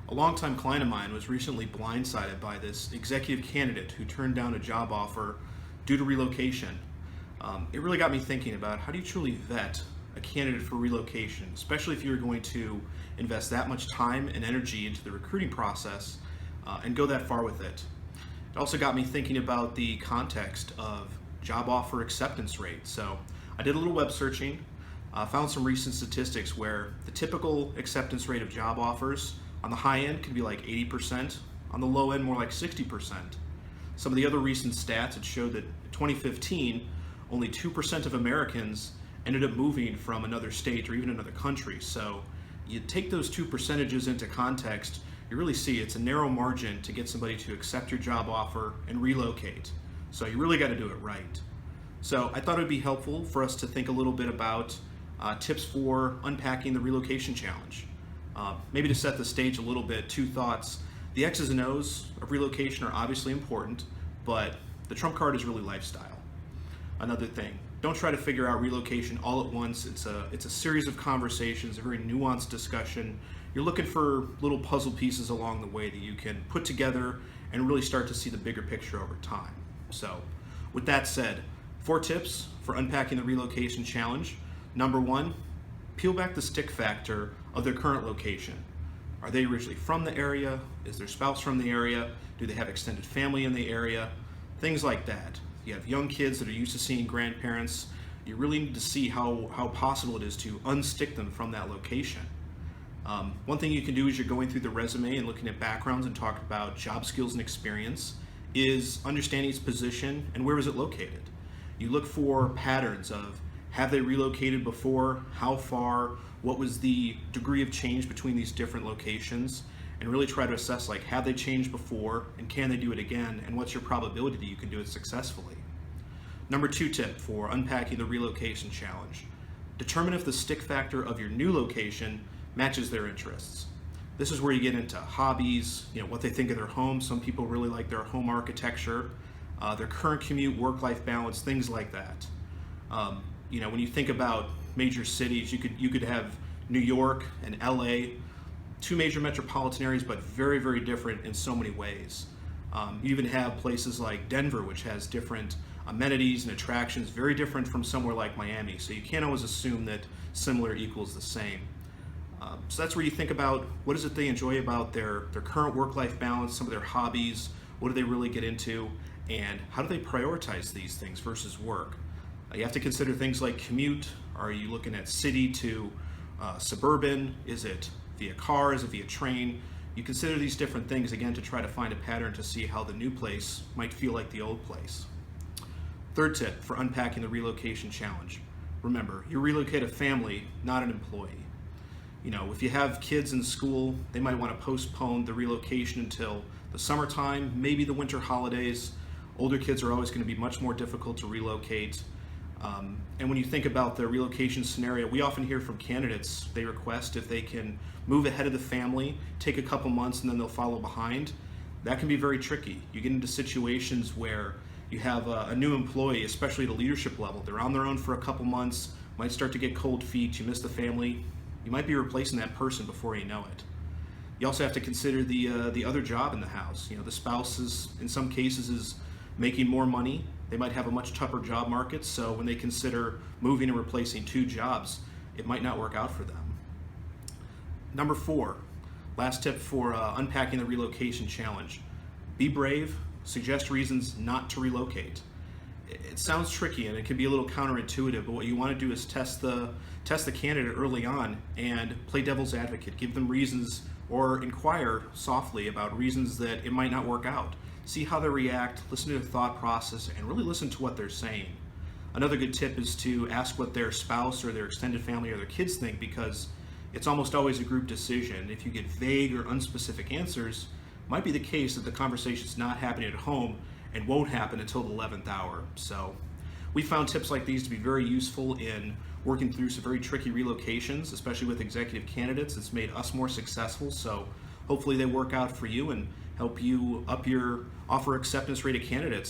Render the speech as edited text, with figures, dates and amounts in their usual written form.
A longtime client of mine was recently blindsided by this executive candidate who turned down a job offer due to relocation. It really got me thinking about how do you truly vet a candidate for relocation, especially if you're going to invest that much time and energy into the recruiting process and go that far with it. It also got me thinking about the context of job offer acceptance rate. So I did a little web searching, found some recent statistics where the typical acceptance rate of job offers on the high end can be like 80%, on the low end more like 60%. Some of the other recent stats, it showed that in 2015, only 2% of Americans ended up moving from another state or even another country. So you take those two percentages into context, you really see it's a narrow margin to get somebody to accept your job offer and relocate. So you really got to do it right. So I thought it would be helpful for us to think a little bit about tips for unpacking the relocation challenge. Maybe to set the stage a little bit, two thoughts. The X's and O's of relocation are obviously important, but the trump card is really lifestyle. Another thing, don't try to figure out relocation all at once. It's a series of conversations, a very nuanced discussion. You're looking for little puzzle pieces along the way that you can put together and really start to see the bigger picture over time. So with that said, 4 tips for unpacking the relocation challenge. Number 1, peel back the stick factor of their current location. Are they originally from the area? Is their spouse from the area? Do they have extended family in the area? Things like that. You have young kids that are used to seeing grandparents. You really need to see how possible it is to unstick them from that location. One thing you can do as you're going through the resume and looking at backgrounds and talking about job skills and experience is understanding its position and where is it located. You look for patterns of have they relocated before, how far, what was the degree of change between these different locations, and really try to assess like have they changed before and can they do it again, and what's your probability that you can do it successfully. Number 2 tip for unpacking the relocation challenge. Determine if the stick factor of your new location matches their interests. This is where you get into hobbies, what they think of their home. Some people really like their home architecture, their current commute, work-life balance, things like that. When you think about major cities, you could have New York and LA, 2 major metropolitan areas, but very, very different in so many ways. You even have places like Denver, which has different amenities and attractions, very different from somewhere like Miami. So you can't always assume that similar equals the same. So that's where you think about what is it they enjoy about their current work-life balance, some of their hobbies, what do they really get into, and how do they prioritize these things versus work. You have to consider things like commute. Are you looking at city to suburban? Is it via car? Is it via train? You consider these different things again to try to find a pattern to see how the new place might feel like the old place. 3rd tip for unpacking the relocation challenge. Remember, you relocate a family, not an employee. If you have kids in school, they might want to postpone the relocation until the summertime, maybe the winter holidays. Older kids are always going to be much more difficult to relocate. And when you think about the relocation scenario, we often hear from candidates, they request if they can move ahead of the family, take a couple months, and then they'll follow behind. That can be very tricky. You get into situations where you have a new employee, especially at a leadership level. They're on their own for a couple months, might start to get cold feet, you miss the family. You might be replacing that person before you know it. You also have to consider the other job in the house. The spouse is, in some cases, is making more money. They might have a much tougher job market, so when they consider moving and replacing 2 jobs, it might not work out for them. Number 4, last tip for unpacking the relocation challenge. Be brave, suggest reasons not to relocate. It sounds tricky and it can be a little counterintuitive, but what you want to do is test the candidate early on and play devil's advocate. Give them reasons or inquire softly about reasons that it might not work out. See how they react, listen to their thought process, and really listen to what they're saying. Another good tip is to ask what their spouse or their extended family or their kids think, because it's almost always a group decision. If you get vague or unspecific answers, it might be the case that the conversation's not happening at home and won't happen until the 11th hour. So we found tips like these to be very useful in working through some very tricky relocations, especially with executive candidates. It's made us more successful, so hopefully they work out for you and help you up your offer acceptance rate of candidates.